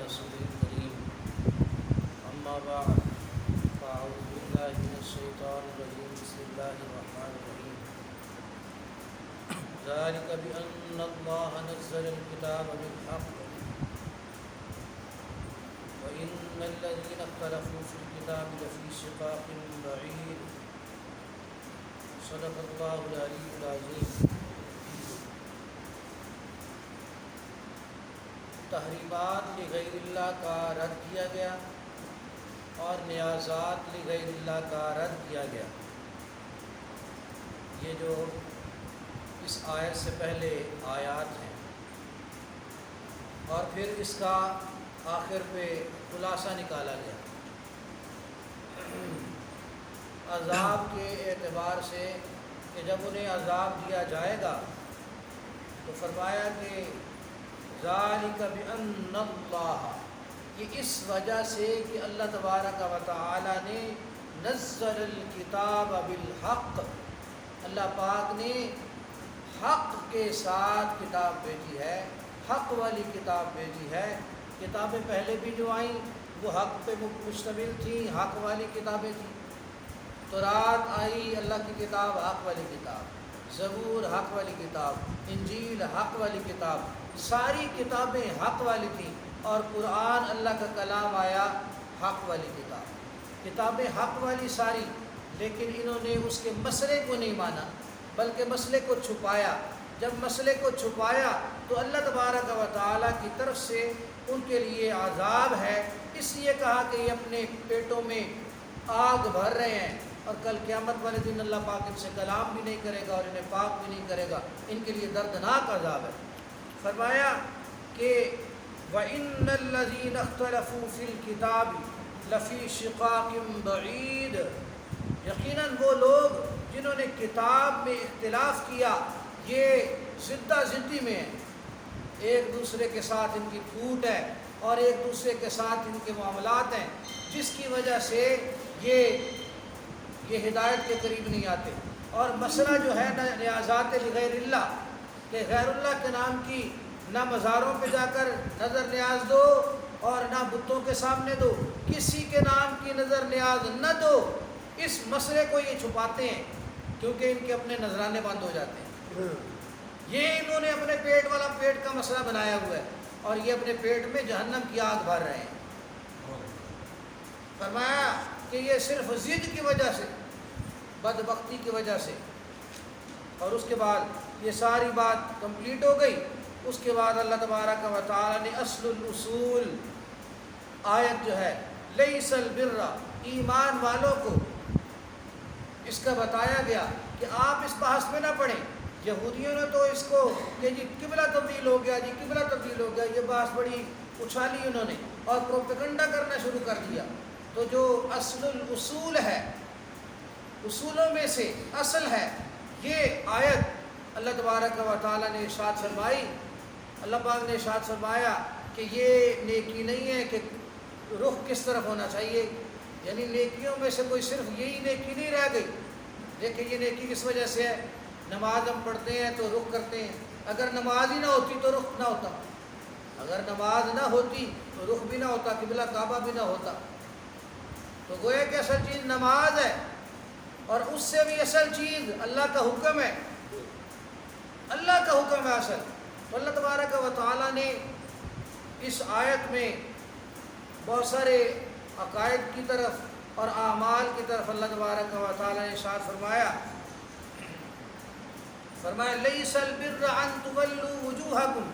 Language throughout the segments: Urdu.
رسوله الكريم أما بعد فأعوذ بالله من الشيطان الرجيم بسم الله الرحمن الرحيم ذلك بأن الله نزل الكتاب بالحق وإن الذين اختلفوا في الكتاب لفي شقاق بعيد صدق الله العلي العظيم۔ تحریمات لغیر اللہ کا رد کیا گیا اور نیازات لغیر اللہ کا رد کیا گیا۔ یہ جو اس آیت سے پہلے آیات ہیں اور پھر اس کا آخر پہ خلاصہ نکالا گیا عذاب کے اعتبار سے کہ جب انہیں عذاب دیا جائے گا تو فرمایا کہ ذالک بأن اللہ، یہ اس وجہ سے کہ اللہ تبارک و تعالی نے نزل الکتاب بالحق، اللہ پاک نے حق کے ساتھ کتاب بھیجی ہے، حق والی کتاب بھیجی ہے۔ کتابیں پہلے بھی جو آئیں وہ حق پہ مشتمل تھیں، حق والی کتابیں تھیں۔ تورات آئی اللہ کی کتاب، حق والی کتاب، زبور حق والی کتاب، انجیل حق والی کتاب، ساری کتابیں حق والی تھیں، اور قرآن اللہ کا کلام آیا حق والی کتاب، کتابیں حق والی ساری، لیکن انہوں نے اس کے مسئلے کو نہیں مانا بلکہ مسئلے کو چھپایا۔ جب مسئلے کو چھپایا تو اللہ تبارک و تعالیٰ کی طرف سے ان کے لیے عذاب ہے، اس لیے کہا کہ یہ اپنے پیٹوں میں آگ بھر رہے ہیں، اور کل قیامت والے دن اللہ پاک ان سے کلام بھی نہیں کرے گا اور انہیں پاک بھی نہیں کرے گا، ان کے لیے دردناک عذاب ہے۔ فرمایا کہ وَإِنَّ الَّذِينَ اخْتَلَفُوا فِي الْكِتَابِ لَفِي شِقَاقٍ بَعِيدٍ، یقیناً وہ لوگ جنہوں نے کتاب میں اختلاف کیا یہ زدہ زدی میں ہیں، ایک دوسرے کے ساتھ ان کی پھوٹ ہے اور ایک دوسرے کے ساتھ ان کے معاملات ہیں، جس کی وجہ سے یہ ہدایت کے قریب نہیں آتے۔ اور مسئلہ جو ہے نہ نیازات لغیر اللہ، کہ غیر اللہ کے نام کی نہ مزاروں پہ جا کر نظر نیاز دو اور نہ بتوں کے سامنے دو، کسی کے نام کی نظر نیاز نہ دو، اس مسئلے کو یہ چھپاتے ہیں کیونکہ ان کے اپنے نذرانے بند ہو جاتے ہیں۔ یہ انہوں نے اپنے پیٹ والا پیٹ کا مسئلہ بنایا ہوا ہے اور یہ اپنے پیٹ میں جہنم کی آگ بھر رہے ہیں۔ فرمایا کہ یہ صرف ضد کی وجہ سے، بدبختی کی وجہ سے، اور اس کے بعد یہ ساری بات کمپلیٹ ہو گئی۔ اس کے بعد اللہ تبارک و تعالی نے اصل الاصول آیت جو ہے لیس البر، ایمان والوں کو اس کا بتایا گیا کہ آپ اس بحث میں نہ پڑیں۔ یہودیوں نے تو اس کو کہ جی قبلہ تبدیل ہو گیا، جی قبلہ تبدیل ہو گیا، یہ بحث بڑی اچھالی انہوں نے اور پروپیگنڈا کرنا شروع کر دیا۔ تو جو اصل الاصول ہے، اصولوں میں سے اصل ہے، یہ آیت اللہ تبارک و تعالیٰ نے ارشاد فرمائی، اللہ پاک نے ارشاد فرمایا کہ یہ نیکی نہیں ہے کہ رخ کس طرف ہونا چاہیے، یعنی نیکیوں میں سے کوئی صرف یہی نیکی نہیں رہ گئی۔ دیکھیں یہ نیکی کس وجہ سے ہے، نماز ہم پڑھتے ہیں تو رخ کرتے ہیں، اگر نماز ہی نہ ہوتی تو رخ نہ ہوتا، اگر نماز نہ ہوتی تو رخ بھی نہ ہوتا، قبلہ کعبہ بھی نہ ہوتا۔ تو گویا کہ اصل چیز نماز ہے، اور اس سے بھی اصل چیز اللہ کا حکم ہے، اللہ کا حکم ہے اصل۔ تو اللہ تبارک و تعالیٰ نے اس آیت میں بہت سارے عقائد کی طرف اور اعمال کی طرف اللہ تبارک و تعالیٰ نے ارشاد فرمایا لیس البر ان تولوا وجوہکم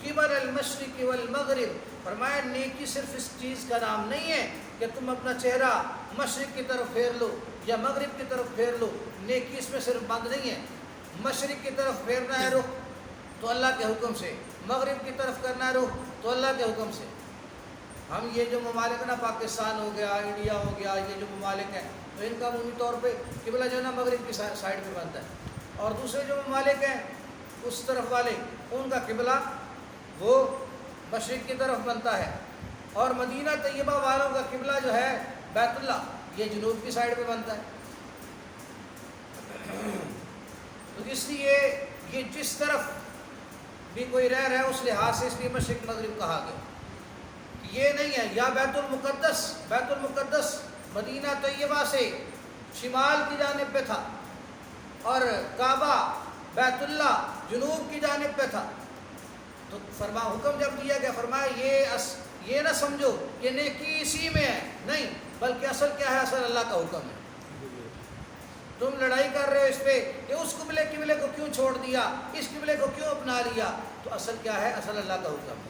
قبل المشرق والمغرب، فرمایا نیکی صرف اس چیز کا نام نہیں ہے کہ تم اپنا چہرہ مشرق کی طرف پھیر لو یا مغرب کی طرف پھیر لو، نیکی اس میں صرف بند نہیں ہے۔ مشرق کی طرف پھیرنا ہے رخ تو اللہ کے حکم سے، مغرب کی طرف کرنا ہے رخ تو اللہ کے حکم سے۔ ہم یہ جو ممالک نا پاکستان ہو گیا، انڈیا ہو گیا، یہ جو ممالک ہیں تو ان کا عمومی طور پہ قبلہ جو ہے نا مغرب کی سائڈ پہ بنتا ہے، اور دوسرے جو ممالک ہیں اس طرف والے ان کا قبلہ وہ مشرق کی طرف بنتا ہے، اور مدینہ طیبہ والوں کا قبلہ جو ہے بیت اللہ یہ جنوب کی سائڈ پہ بنتا ہے۔ تو اس لیے یہ جس طرف بھی کوئی رہ رہا ہے اس لحاظ سے اس لیے مشرق مغرب کہا گیا یہ نہیں ہے، یا بیت المقدس مدینہ طیبہ سے شمال کی جانب پہ تھا اور کعبہ بیت اللہ جنوب کی جانب پہ تھا. تو حکم جب دیا گیا فرمایا یہ نہ سمجھو کہ نیکی اسی میں ہے، نہیں، بلکہ اصل کیا ہے؟ اصل اللہ کا حکم ہے. تم لڑائی کر رہے ہو اس پہ کہ اس قبلے کو کیوں چھوڑ دیا، اس قبلے کو کیوں اپنا لیا، تو اصل کیا ہے؟ اصل اللہ کا حکم ہے.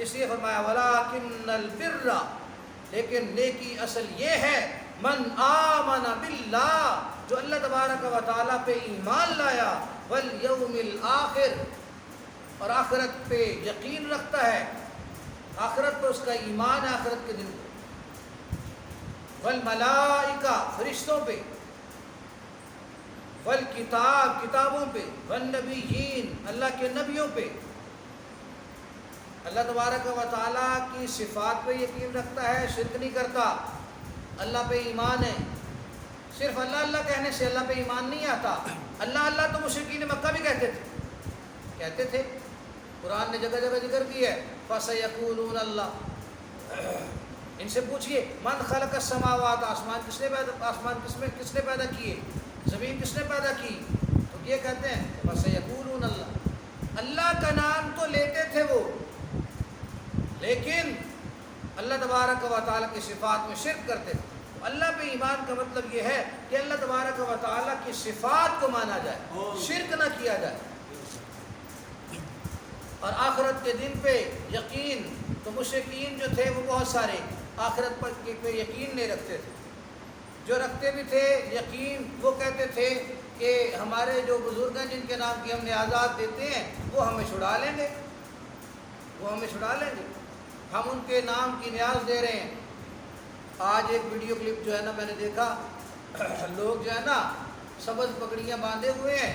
اس لیے فرمایا وَلَٰكِنَّ الْبِرَّ، لیکن نیکی اصل یہ ہے من آمن باللہ، جو اللہ تبارک و تعالیٰ پہ ایمان لایا، والیوم الآخر، اور آخرت پہ یقین رکھتا ہے، آخرت پہ اس کا ایمان ہے، آخرت کے دن پہ، والملائکہ فرشتوں پہ، والکتاب کتابوں پہ، والنبیین اللہ کے نبیوں پہ، اللہ تبارک و تعالیٰ کی صفات پہ یقین رکھتا ہے، شرک نہیں کرتا، اللہ پہ ایمان ہے. صرف اللہ اللہ کہنے سے اللہ پہ ایمان نہیں آتا. اللہ اللہ تو مشرکین مکہ بھی کہتے تھے. قرآن نے جگہ جگہ ذکر کی ہے فَسَيَقُولُونَ اللَّهُ، ان سے پوچھئے من خلق السماوات، آسمان کس نے پیدا کیے، زمین کس نے پیدا کی، تو یہ کہتے ہیں فَسَيَقُولُونَ اللَّهُ. اللہ کا نام تو لیتے تھے وہ، لیکن اللہ تبارک و تعالیٰ کی صفات میں شرک کرتے تھے. اللہ پہ ایمان کا مطلب یہ ہے کہ اللہ تبارک و تعالیٰ کی صفات کو مانا جائے، شرک نہ کیا جائے. اور آخرت کے دن پہ یقین، تو مشرکین جو تھے وہ بہت سارے آخرت پہ یقین نہیں رکھتے تھے. جو رکھتے بھی تھے یقین، وہ کہتے تھے کہ ہمارے جو بزرگ ہیں جن کے نام کی ہم نیازات دیتے ہیں وہ ہمیں چھڑا لیں گے، ہم ان کے نام کی نیاز دے رہے ہیں. آج ایک ویڈیو کلپ جو ہے نا میں نے دیکھا، لوگ جو ہے نا سبز پگڑیاں باندھے ہوئے ہیں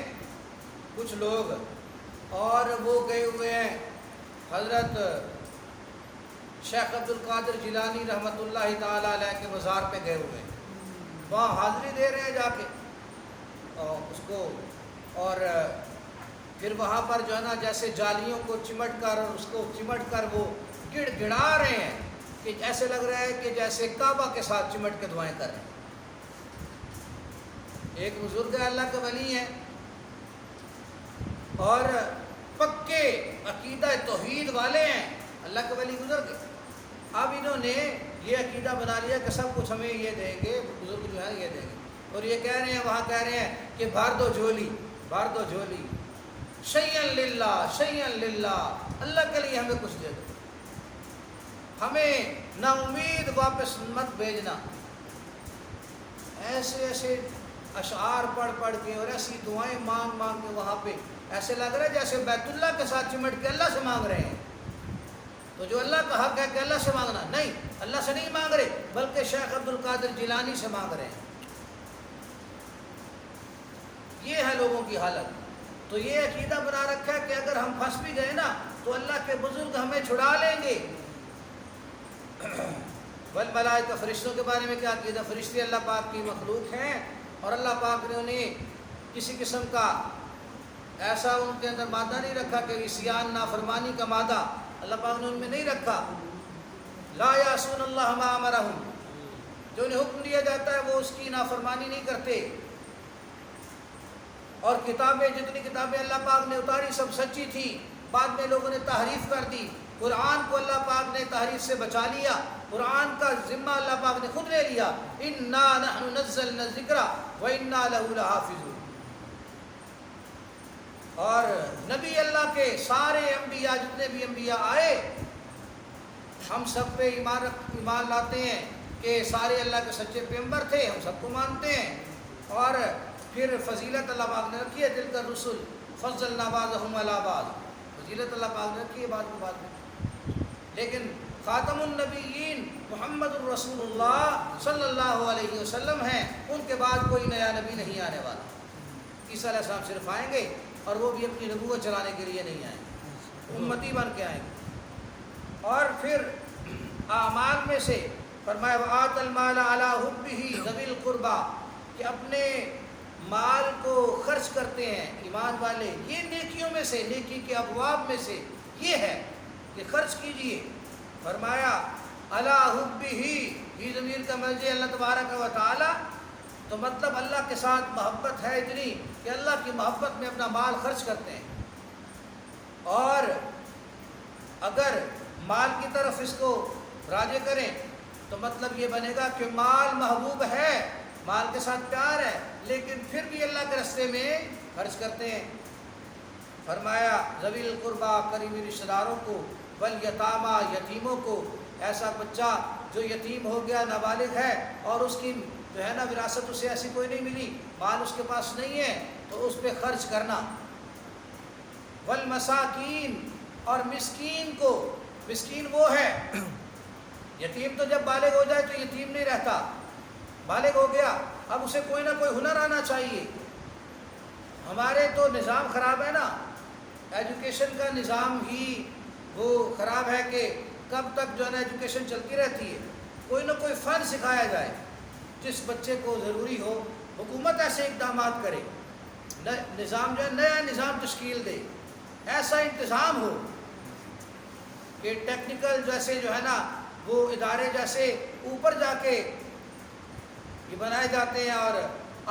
کچھ لوگ، اور وہ گئے ہوئے ہیں حضرت شیخ عبد القادر جیلانی رحمۃ اللہ تعالیٰ علیہ کے مزار پہ گئے ہوئے ہیں، وہاں حاضری دے رہے ہیں جا کے اور اس کو، اور پھر وہاں پر جو ہے نا جیسے جالیوں کو چمٹ کر اور اس کو چمٹ کر وہ گڑ گڑا رہے ہیں کہ ایسے لگ رہا ہے کہ جیسے کعبہ کے ساتھ چمٹ کے دعائیں کر رہے ہیں. ایک بزرگ اللہ کے ولی ہیں اور پکے عقیدہ توحید والے ہیں، اللہ کے ولی گزر گئے. اب انہوں نے یہ عقیدہ بنا لیا کہ سب کچھ ہمیں یہ دیں گے، بزرگ جو ہے یہ دیں گے، اور یہ کہہ رہے ہیں وہاں کہہ رہے ہیں کہ بھر دو جھولی شیئن للہ، اللہ کے لیے ہمیں کچھ دے دو، ہمیں نا امید واپس مت بھیجنا. ایسے اشعار پڑھ کے اور ایسی دعائیں مانگ کے وہاں پہ ایسے لگ رہا ہے جیسے بیت اللہ کے ساتھ چمٹ کے اللہ سے مانگ رہے ہیں. تو جو اللہ کا حق ہے کہ اللہ سے مانگنا، نہیں، اللہ سے نہیں مانگ رہے بلکہ شیخ عبد القادر جیلانی سے مانگ رہے ہیں. یہ ہے لوگوں کی حالت. تو یہ عقیدہ بنا رکھا ہے کہ اگر ہم پھنس بھی گئے نا تو اللہ کے بزرگ ہمیں چھڑا لیں گے. والملائکہ فرشتوں کے بارے میں کیا عقیدہ؟ فرشتے اللہ پاک کی مخلوق ہیں اور اللہ پاک نے انہیں کسی قسم کا ایسا ان کے اندر مادہ نہیں رکھا کہ عصیان نافرمانی کا مادہ اللہ پاک نے ان میں نہیں رکھا. لا یعصون اللہ ما امرہم، جو انہیں حکم دیا جاتا ہے وہ اس کی نافرمانی نہیں کرتے. اور کتابیں، جتنی کتابیں اللہ پاک نے اتاری سب سچی تھی، بعد میں لوگوں نے تحریف کر دی. قرآن کو اللہ پاک نے تحریف سے بچا لیا، قرآن کا ذمہ اللہ پاک نے خود لے لیا. انا نحن نزلنا الذکر وانا لہ لحافظون. اور نبی اللہ کے سارے انبیاء، جتنے بھی انبیاء آئے، ہم سب پہ ایمان لاتے ہیں کہ سارے اللہ کے سچے پیغمبر تھے، ہم سب کو مانتے ہیں. اور پھر فضیلت اللہ پاک نے رکھی ہے، تلک الرسل فضلنا بعضهم علی بعض، فضیلت اللہ پاک نے رکھی ہے بعد میں. لیکن خاتم النبیین محمد الرسول اللہ صلی اللہ علیہ وسلم ہیں، ان کے بعد کوئی نیا نبی نہیں آنے والا. عیسیٰ علیہ السلام صرف آئیں گے اور وہ بھی اپنی نبوت چلانے کے لیے نہیں آئیں گے، امتی بن کے آئیں گے. اور پھر اعمال میں سے فرمایا وآت المال علی حبہ ذوی القربى، کہ اپنے مال کو خرچ کرتے ہیں ایمان والے. یہ نیکیوں میں سے، نیکی کے ابواب میں سے یہ ہے کہ خرچ کیجئے. فرمایا الا حبہ، ہی ضمیر کا مرجع اللہ تبارک و تعالی، تو مطلب اللہ کے ساتھ محبت ہے اتنی کہ اللہ کی محبت میں اپنا مال خرچ کرتے ہیں. اور اگر مال کی طرف اس کو راجع کریں تو مطلب یہ بنے گا کہ مال محبوب ہے، مال کے ساتھ پیار ہے، لیکن پھر بھی اللہ کے راستے میں خرچ کرتے ہیں. فرمایا ذوی القربا، قریبی رشتہ داروں کو، والیتامیٰ، یتیموں کو. ایسا بچہ جو یتیم ہو گیا، نابالغ ہے، اور اس کی جو ہے نا وراثت اسے ایسی کوئی نہیں ملی، مال اس کے پاس نہیں ہے، تو اس پہ خرچ کرنا. والمساکین، اور مسکین کو. مسکین وہ ہے، یتیم تو جب بالغ ہو جائے تو یتیم نہیں رہتا، بالغ ہو گیا، اب اسے کوئی نہ کوئی ہنر آنا چاہیے. ہمارے تو نظام خراب ہے نا، ایجوکیشن کا نظام ہی وہ خراب ہے کہ کب تک جو ہے نا ایجوکیشن چلتی رہتی ہے. کوئی نہ کوئی فن سکھایا جائے جس بچے کو ضروری ہو. حکومت ایسے اقدامات کرے، نظام جو ہے نیا نظام تشکیل دے، ایسا انتظام ہو کہ ٹیکنیکل جیسے جو ہے نا وہ ادارے جیسے اوپر جا کے یہ بنائے جاتے ہیں، اور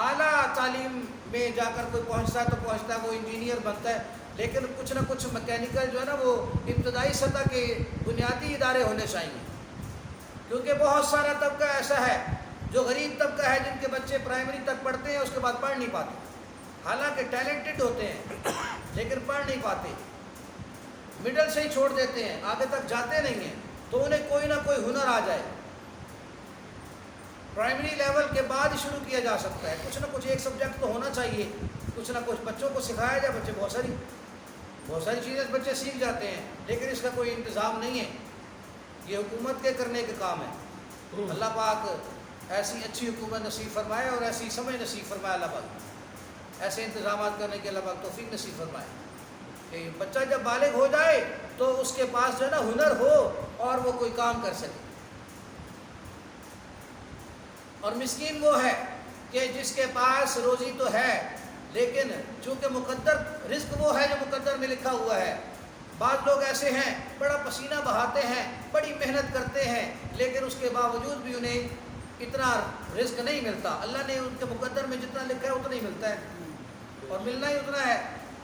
اعلیٰ تعلیم میں جا کر کوئی پہنچتا ہے تو پہنچتا ہے، وہ انجینئر بنتا ہے، لیکن کچھ نہ کچھ میکینیکل جو ہے نا وہ ابتدائی سطح کے بنیادی ادارے ہونے چاہیے. کیونکہ بہت سارا طبقہ ایسا ہے جو غریب طبقہ ہے، جن کے بچے پرائمری تک پڑھتے ہیں، اس کے بعد پڑھ نہیں پاتے، حالانکہ ٹیلنٹڈ ہوتے ہیں لیکن پڑھ نہیں پاتے، مڈل سے ہی چھوڑ دیتے ہیں، آگے تک جاتے نہیں ہیں. تو انہیں کوئی نہ کوئی ہنر آ جائے، پرائمری لیول کے بعد شروع کیا جا سکتا ہے. کچھ نہ کچھ ایک سبجیکٹ تو ہونا چاہیے، کچھ نہ کچھ بچوں کو سکھایا جائے. بچے بہت ساری چیزیں بچے سیکھ جاتے ہیں، لیکن اس کا کوئی انتظام نہیں ہے. یہ حکومت کے کرنے کے کام ہے. اللہ پاک ایسی اچھی حکومت نصیب فرمائے اور ایسی سمجھ نصیب فرمائے. اللہ پاک ایسے انتظامات کرنے کے اللہ پاک توفیق نصیب فرمائے کہ بچہ جب بالغ ہو جائے تو اس کے پاس جو ہے نا ہنر ہو اور وہ کوئی کام کر سکے. اور مسکین وہ ہے کہ جس کے پاس روزی تو ہے، لیکن چونکہ مقدر رزق وہ ہے جو مقدر میں لکھا ہوا ہے. بعض لوگ ایسے ہیں بڑا پسینہ بہاتے ہیں، بڑی محنت کرتے ہیں، لیکن اس کے باوجود بھی انہیں اتنا رزق نہیں ملتا. اللہ نے ان کے مقدر میں جتنا لکھا ہے اتنا ہی ملتا ہے، اور ملنا ہی اتنا ہے.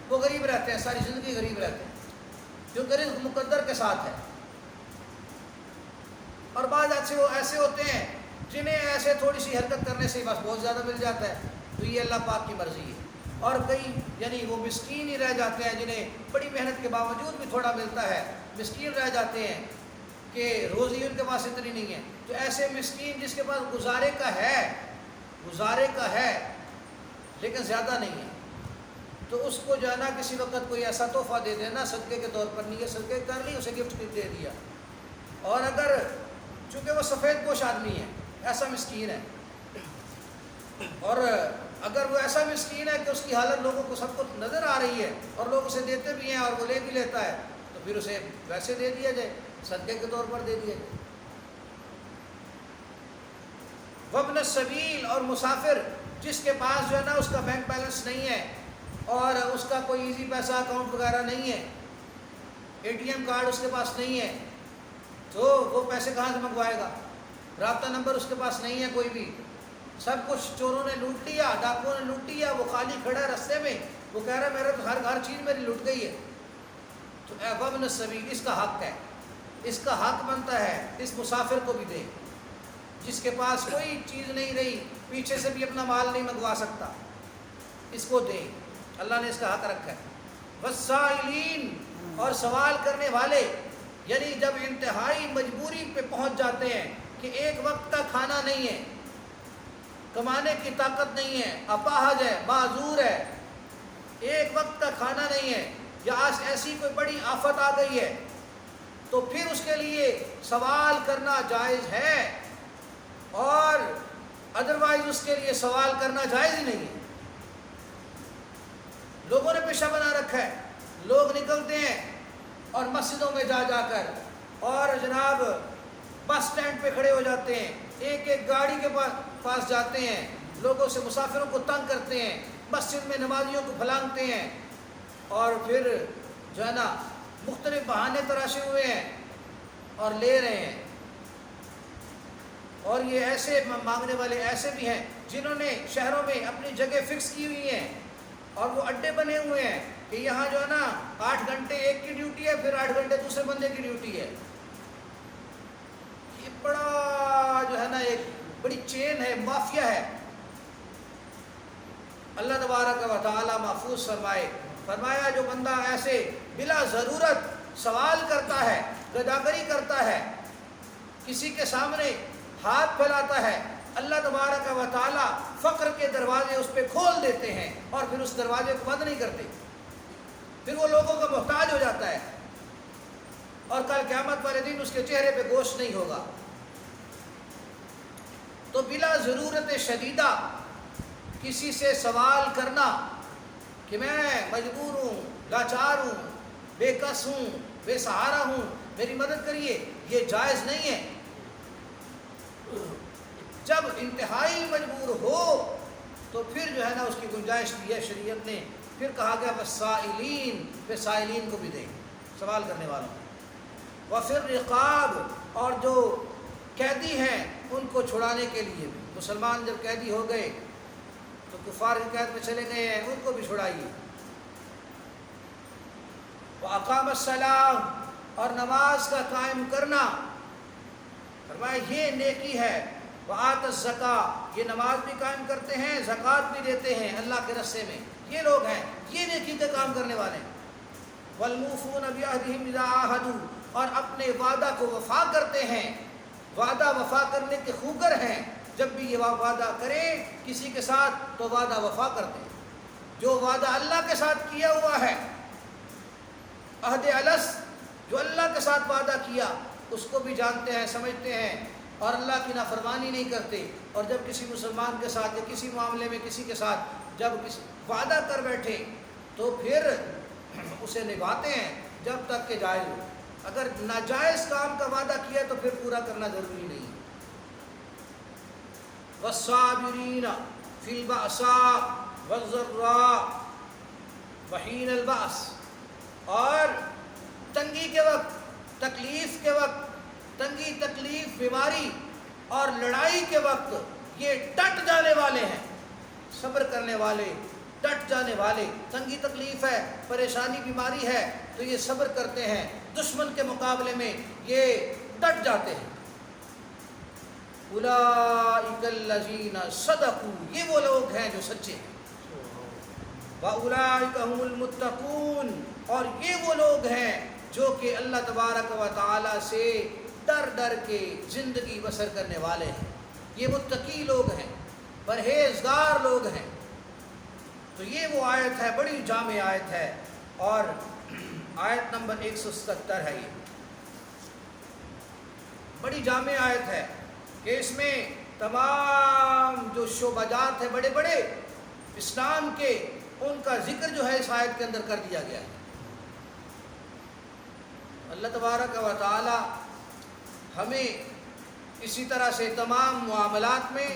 وہ غریب رہتے ہیں، ساری زندگی غریب رہتے ہیں، کیونکہ رزق مقدر کے ساتھ ہے. اور بعض ایسے ہوتے ہیں جنہیں ایسے تھوڑی سی حرکت کرنے سے بس بہت زیادہ مل جاتا ہے. تو یہ اللہ پاک کی مرضی ہے. اور کئی یعنی وہ مسکین ہی رہ جاتے ہیں جنہیں بڑی محنت کے باوجود بھی تھوڑا ملتا ہے، مسکین رہ جاتے ہیں کہ روزی ان کے پاس اتنی نہیں ہے. تو ایسے مسکین جس کے پاس گزارے کا ہے لیکن زیادہ نہیں ہے، تو اس کو جو ہے نا کسی وقت کوئی ایسا تحفہ دے دینا صدقے کے طور پر، نیت صدقے کر لی، اسے گفٹ دے دیا. اور اگر چونکہ وہ سفید پوش آدمی ہے، ایسا مسکین ہے، اور اگر وہ ایسا مسکین ہے کہ اس کی حالت لوگوں کو سب کو نظر آ رہی ہے اور لوگ اسے دیتے بھی ہیں اور وہ لے بھی لیتا ہے، تو پھر اسے ویسے دے دیا جائے، صدقے کے طور پر دے دیا جائے. وابن السبیل، اور مسافر جس کے پاس جو ہے نا اس کا بینک بیلنس نہیں ہے اور اس کا کوئی ایزی پیسہ اکاؤنٹ وغیرہ نہیں ہے، اے ٹی ایم کارڈ اس کے پاس نہیں ہے، تو وہ پیسے کہاں سے منگوائے گا؟ رابطہ نمبر اس کے پاس نہیں ہے کوئی بھی، سب کچھ چوروں نے لوٹ لیا، ڈاکوؤں نے لوٹ لیا، وہ خالی کھڑا ہے رستے میں، وہ کہہ رہا ہے میرا تو ہر چیز میری لوٹ گئی ہے. تو اے وابن السبیل، اس کا حق ہے، اس کا حق بنتا ہے اس مسافر کو بھی دے، جس کے پاس کوئی چیز نہیں رہی، پیچھے سے بھی اپنا مال نہیں منگوا سکتا، اس کو دے. اللہ نے اس کا حق رکھا ہے. والسائلین، اور سوال کرنے والے، یعنی جب انتہائی مجبوری پہ پہنچ جاتے ہیں کہ ایک وقت کا کھانا نہیں ہے، کمانے کی طاقت نہیں ہے، اپاہج ہے، معذور ہے، ایک وقت کا کھانا نہیں ہے، یا ایسی کوئی بڑی آفت آ گئی ہے، تو پھر اس کے لیے سوال کرنا جائز ہے، اور ادروائز اس کے لیے سوال کرنا جائز ہی نہیں ہے. لوگوں نے پیشہ بنا رکھا ہے، لوگ نکلتے ہیں اور مسجدوں میں جا جا کر، اور جناب بس سٹینڈ پہ کھڑے ہو جاتے ہیں، ایک ایک گاڑی کے پاس جاتے ہیں، لوگوں سے مسافروں کو تنگ کرتے ہیں، مسجد میں نمازیوں کو پھلانگتے ہیں، اور پھر جو ہے نا مختلف بہانے تراشے ہوئے ہیں اور لے رہے ہیں. اور یہ ایسے مانگنے والے ایسے بھی ہیں جنہوں نے شہروں میں اپنی جگہ فکس کی ہوئی ہیں اور وہ اڈے بنے ہوئے ہیں کہ یہاں جو ہے نا 8 گھنٹے ایک کی ڈیوٹی ہے، پھر 8 گھنٹے دوسرے بندے کی ڈیوٹی ہے. یہ بڑا جو ہے نا ایک بڑی چین ہے، مافیا ہے. اللہ تبارک و تعالی محفوظ فرمائے. فرمایا جو بندہ ایسے بلا ضرورت سوال کرتا ہے، گداگری کرتا ہے، کسی کے سامنے ہاتھ پھیلاتا ہے، اللہ تبارک و تعالی فقر کے دروازے اس پہ کھول دیتے ہیں اور پھر اس دروازے کو بند نہیں کرتے. پھر وہ لوگوں کا محتاج ہو جاتا ہے اور کل قیامت والے دن اس کے چہرے پہ گوشت نہیں ہوگا. تو بلا ضرورت شدیدہ کسی سے سوال کرنا کہ میں مجبور ہوں، لاچار ہوں، بے کس ہوں، بے سہارا ہوں، میری مدد کریے، یہ جائز نہیں ہے. جب انتہائی مجبور ہو تو پھر جو ہے نا اس کی گنجائش دی ہے شریعت نے. پھر کہا گیا والسائلین، پھر سائلین کو بھی دیں، سوال کرنے والوں کو. وفر رقاب، اور جو قیدی ہیں ان کو چھڑانے کے لیے بھی. مسلمان جب قیدی ہو گئے تو کفار کی قید میں چلے گئے ہیں، ان کو بھی چھڑائیے. وَأَقَامَ الصَّلَاةَ، اور نماز کا قائم کرنا، فرمایا یہ نیکی ہے. وَآتَ الزَّکَاةَ، یہ نماز بھی قائم کرتے ہیں، زکوٰۃ بھی دیتے ہیں اللہ کے رستے میں. یہ لوگ ہیں، یہ نیکی کا کام کرنے والے ہیں. وَالْمُوفُونَ بِعَهْدِهِمْ إِذَا عَاهَدُوا، اور اپنے وعدہ کو وفا کرتے ہیں. وعدہ وفا کرنے کے خوگر ہیں. جب بھی یہ وعدہ کرے کسی کے ساتھ تو وعدہ وفا کرتے ہیں. جو وعدہ اللہ کے ساتھ کیا ہوا ہے، عہد الس جو اللہ کے ساتھ وعدہ کیا، اس کو بھی جانتے ہیں، سمجھتے ہیں اور اللہ کی نافرمانی نہیں کرتے. اور جب کسی مسلمان کے ساتھ یا کسی معاملے میں کسی کے ساتھ جب وعدہ کر بیٹھے تو پھر اسے نبھاتے ہیں جب تک کہ جائز ہو. اگر ناجائز کام کا وعدہ کیا تو پھر پورا کرنا ضروری نہیں. والصابرین فی البأساء والضراء وحین البأس، اور تنگی کے وقت، تکلیف کے وقت، تنگی تکلیف بیماری اور لڑائی کے وقت یہ ڈٹ جانے والے ہیں، صبر کرنے والے، ڈٹ جانے والے. تنگی تکلیف ہے، پریشانی بیماری ہے تو یہ صبر کرتے ہیں، دشمن کے مقابلے میں یہ ڈٹ جاتے ہیں. اولئک الذین صدقوا، یہ وہ لوگ ہیں جو سچے ہیں. واولئک هم المتقون، اور یہ وہ لوگ ہیں جو کہ اللہ تبارک و تعالی سے ڈر ڈر کے زندگی بسر کرنے والے ہیں. یہ متقی لوگ ہیں، پرہیزگار لوگ ہیں. تو یہ وہ آیت ہے، بڑی جامع آیت ہے، اور آیت نمبر 177 ہے. یہ بڑی جامع آیت ہے کہ اس میں تمام جو شعبات ہیں بڑے بڑے اسلام کے، ان کا ذکر جو ہے اس آیت کے اندر کر دیا گیا ہے. اللہ تبارک و تعالی ہمیں اسی طرح سے تمام معاملات میں،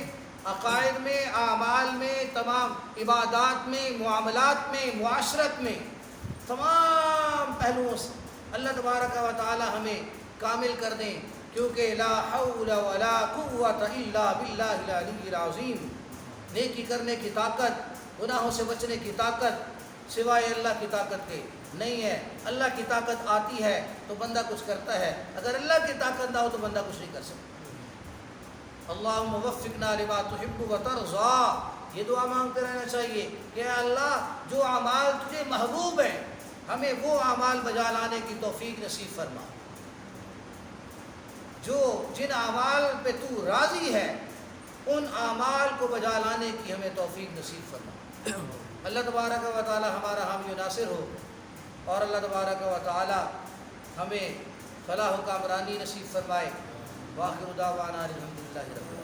عقائد میں، اعمال میں، تمام عبادات میں، معاملات میں، معاشرت میں، تمام پہلوؤں سے اللہ تبارک و تعالی ہمیں کامل کر دیں. کیونکہ لا حول ولا قوت الا باللہ العلی العظیم، نیکی کرنے کی طاقت، گناہوں سے بچنے کی طاقت سوائے اللہ کی طاقت کے نہیں ہے. اللہ کی طاقت آتی ہے تو بندہ کچھ کرتا ہے، اگر اللہ کی طاقت نہ ہو تو بندہ کچھ نہیں کر سکتا. اللہم وفقنا لما تحب وترضى، یہ دعا مانگتے رہنا چاہیے کہ اے اللہ جو اعمال تجھے محبوب ہیں ہمیں وہ اعمال بجا لانے کی توفیق نصیب فرما. جن اعمال پہ تو راضی ہے ان اعمال کو بجا لانے کی ہمیں توفیق نصیب فرما. اللہ تبارک و تعالی ہمارا حامی و ناصر ہو، اور اللہ تبارک و تعالی ہمیں فلاح و کامرانی نصیب فرمائے. وآخر دعوانا الحمدللہ رب العالمین.